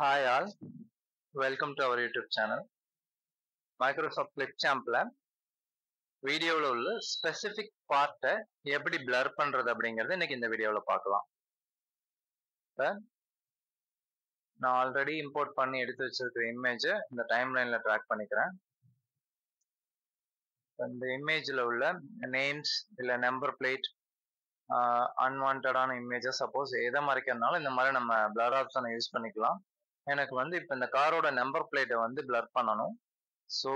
Hi all, welcome to our YouTube channel. Microsoft Clipchampல வீடியோவில் உள்ள specific பார்ட்டை எப்படி blur பண்றது அப்படிங்கறது இன்னைக்கு இந்த வீடியோவில் பார்க்கலாம். நான் ஆல்ரெடி இம்போர்ட் பண்ணி எடுத்து வச்சிருக்கிற இமேஜை இந்த டைம்லைன்ல ட்ராக் பண்ணிக்கிறேன். இந்த இமேஜில் உள்ள நேம்ஸ் இல்லை நம்பர் பிளேட் அன்வான்டான இமேஜஸ் சப்போஸ் எதை மறைக்கிறதுனால இந்த மாதிரி நம்ம blur ஆப்ஷனை யூஸ் பண்ணிக்கலாம். எனக்கு வந்து இப்போ இந்த காரோட நம்பர் பிளேட்டை வந்து blur பண்ணணும். ஸோ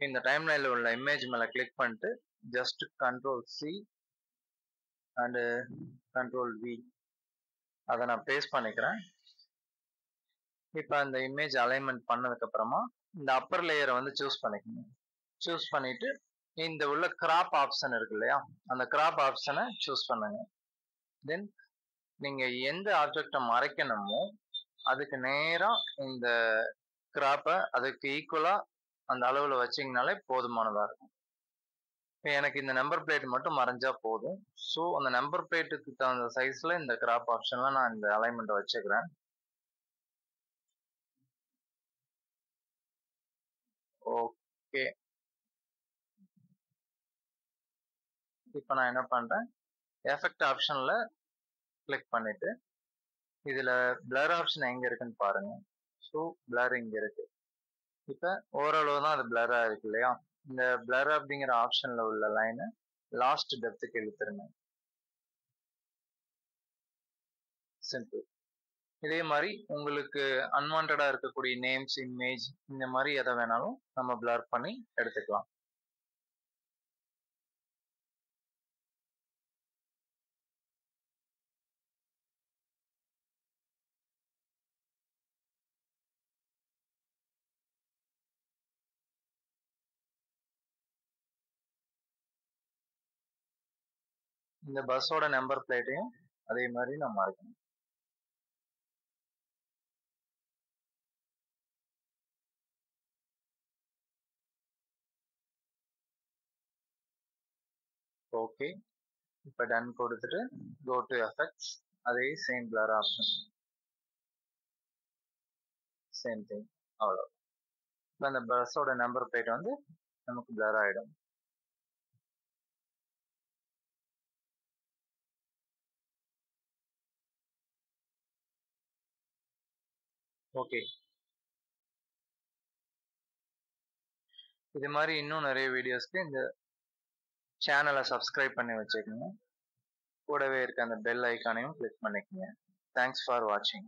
இந்த டைம்லைன்ல உள்ள இமேஜ் மேல கிளிக் பண்ணிட்டு ஜஸ்ட் Ctrl+C அண்ட் Ctrl+V அதை நான் பேஸ்ட் பண்ணிக்கிறேன். இப்போ அந்த இமேஜ் அலைன்மெண்ட் பண்ணதுக்கு அப்புறமா இந்த அப்பர் லேயரை வந்து சூஸ் பண்ணிக்கணும். சூஸ் பண்ணிட்டு இந்த உள்ள கிராப் ஆப்ஷன் இருக்கு இல்லையா, அந்த கிராப் ஆப்ஷனை சூஸ் பண்ணுங்க. தென் நீங்க எந்த ஆப்ஜெக்டை மறைக்கணுமோ அதுக்கு நேரா இந்த கிராப்பை அதுக்கு ஈக்குவலா அந்த அளவுல வச்சிங்கனாலே போதுமானதா இருக்கும். எனக்கு இந்த நம்பர் பிளேட் மட்டும் மறைஞ்சா போதும். ஸோ அந்த நம்பர் பிளேட்டுக்கு தகுந்த சைஸ்ல இந்த கிராப் ஆப்ஷன்ல நான் இந்த அலைன்மெண்ட் வச்சுக்கிறேன். ஓகே, இப்போ நான் என்ன பண்றேன், எஃபெக்ட் ஆப்ஷன்ல கிளிக் பண்ணிட்டு இதுல பிளர் ஆப்ஷன் எங்க இருக்குன்னு பாருங்க. ஸோ பிளர் இங்க இருக்கு. இப்போ ஓரளவு தான் அது பிளரா இருக்கு இல்லையா. இந்த பிளர் அப்படிங்கிற ஆப்ஷன்ல உள்ள லைனை லாஸ்ட் டெப்த்துக்கு இழுத்துருங்க. சிம்பிள். இதே மாதிரி உங்களுக்கு அன்வான்டா இருக்கக்கூடிய நேம்ஸ், இமேஜ் இந்த மாதிரி எதை வேணாலும் நம்ம பிளர் பண்ணி எடுத்துக்கலாம். இந்த பஸ்ஸோட நம்பர் பிளேட்டையும் அதே மாதிரி நம்ம மறைக்கணும். ஓகே, இப்போ டன் கொடுத்துட்டு கோ டு எஃபெக்ட்ஸ், அதே same blur option, same thing, அவ்வளோ. இப்போ அந்த பஸ்ஸோட நம்பர் பிளேட் வந்து நமக்கு பிளர் ஆகிடும். ஓகே, இது மாதிரி இன்னும் நிறைய வீடியோஸ்க்கு இந்த சேனலை சப்ஸ்கிரைப் பண்ணி வச்சுக்கோங்க. கூடவே இருக்க அந்த பெல் ஐக்கானையும் கிளிக் பண்ணிக்கோங்க. தேங்க்ஸ் ஃபார் வாட்சிங்.